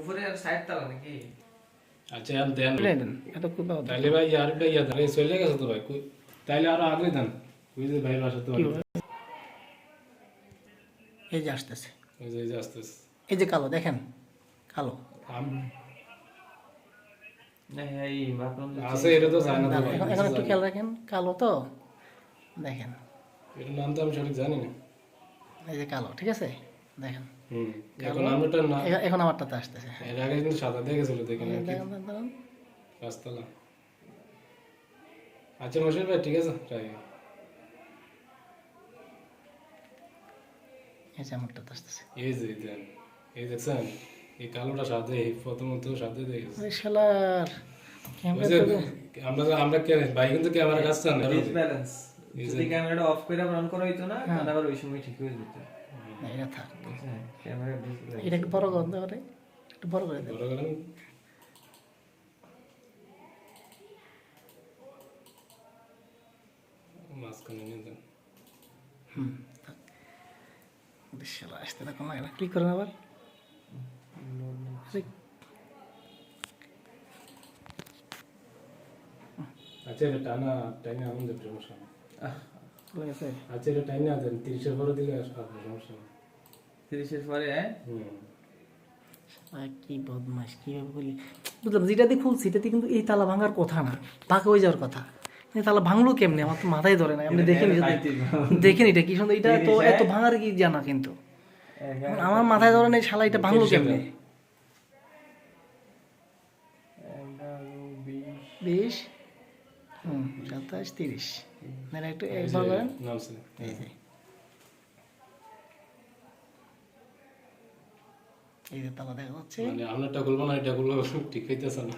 উপরে আর সাইড তালা নাকি? আচ্ছা আর দেন দেন এটা খুব ভালো। তাইলে ভাই আর একটা ইয়া ধরে চলে গেছে তো ভাই তাইলে আরো আগে দেন ওই যে ভাই বাসা তো এই যে আসতেছে, ওই যে আস্তে আস্তে এই যে কালো দেখেন, কালো না এই ভাবলাম যে আছে এটা তো জানা তো ভাই এখন এখন একটু খেয়াল রাখেন, কালো তো দেখেন, এর নাম তো আমি সঠিক জানি না। এই যে কালো, ঠিক আছে দেখেন। এখন আমটা না এখন আমারটাতে আসতেছে। এর আগে কিন্তু সাদা দিয়ে গেছিল দেখেন আর কি দেখেন দেখেন, পাঁচতলা। আচ্ছা মশাই ভাই ঠিক আছে ট্রাই এই যে আমারটাতে আসতেছে। এই যে দেন এই দেখছেন এই কালোটা সাদা এই প্রথমত সাদা দিয়ে গেছে আরে শালার ওই যে আমরা কে ভাই কিন্তু ক্যামেরা কাজ চান না ডিসব্যালেন্স। যদি ক্যামেরাটা অফ করে অন করা হইতো না, তাহলে আবার ওই সময় ঠিক হয়ে যেত। এটা থাক, বুঝছেন? Camera disbalance. এটা একটু বড় করতে পারে, একটু বড় করে দেন। বড় গেলেন মাঝখানে নিয়ে দেন থাক। শালা আসতে না কোনো না, ক্লিক করেন আবার। আরে, আচ্ছা এটা টানা টাইনে আমাদের সমস্যা নেই। চলে গেছে। আচ্ছা এটা টাইনে দেন 30 এর পরে দিলে আর সমস্যা নেই 30 এর পরে কি বদমাস, কিভাবে বলি বুঝলাম, যেটা দিয়ে খুলছি এটাতে কিন্তু এই তালা ভাঙার কথা না, বাঁকা হয়ে যাওয়ার কথা। এই তালা ভাঙলো কেমনে, আমার তো মাথায় ধরে না। আপনি দেখেন, দেখেন এটা কি সুন্দর, এটা তো এত ভাঙার কি জানা, কিন্তু আমার মাথায় ধরে না, শালা এটা ভাঙলো কেমনে। 20 27 30 না একটু একবার করেন। নামছে এই যে এই যে তালা দেখা যাচ্ছে। মানে আপনারটা খুলবো না এটা খুলবো ঠিক হইতেছে না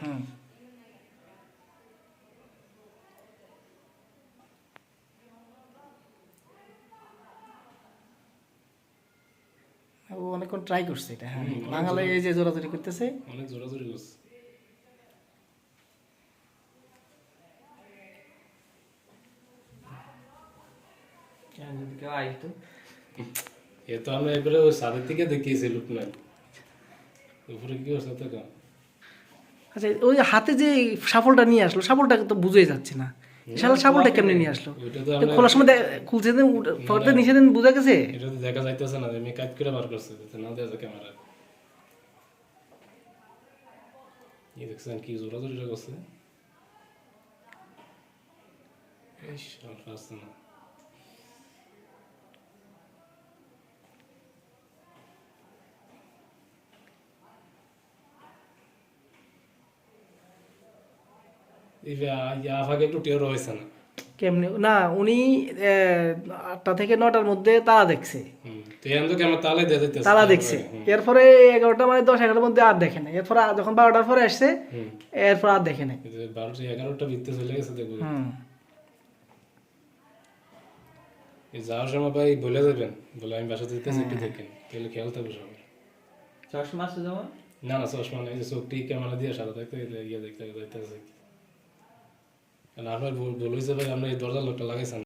ও অনেকক্ষণ ট্রাই করছে এটা। হ্যাঁ বাঙালি এই যে জোরাজোরি করতেছে। অনেক জোরাজোরি করছে যদি কেউ আইতো, এ তো আমরা এবারে ওই সাদের থেকে দেখিয়েছি লুক নাই উপরে কি করছে তো কেন আচ্ছা ওই হাতে যে সাফলটা নিয়ে আসলো, সাফলটাকে তো বুঝেই যাচ্ছে না, শালা সাফলটা কেমনে নিয়ে আসলো। ওইটা তো এটা খোলার সময় খুলছে দেন, ফটোতে নিচে দেন, বুঝা গেছে। এটা তো দেখা যাইতেছে না আমি কাজ করে বার করছে না দেখা যায় ক্যামেরা এই দেখছেন কি জোরাজোরিটা করছে ইস আর ফাস্ট না এই আগে একটু টের হয়েছে না কেমনে না, উনি 8টা থেকে 9টার মধ্যে তালা দেখছে, তো এখন তো ক্যামেরা তালে দিয়ে দিতেছে তালা দেখছে। এরপরে 11টা মানে 10-11টার মধ্যে আর দেখে নাই। এরপর যখন 12টার পরে আসছে, এরপর আর দেখে নাই। 12-11টা ভিত্তি চলে গেছে দেখবো এই যাওয়ার সময় ভাই বলে যাবেন বলে আমি বাসা দিতেছি একটু দেখেন তাহলে খেয়াল থাকবে সবাই। চশমা আছে যেমন, না না চশমা নেই, যে চোখটি ক্যামেরা দিয়ে সারা দেখতে ইয়ে দেখতে যাইতেছে কারণ আপনার ভুল হয়েছে ভাই, আমরা এই দরজার লোকটা লাগাইছেন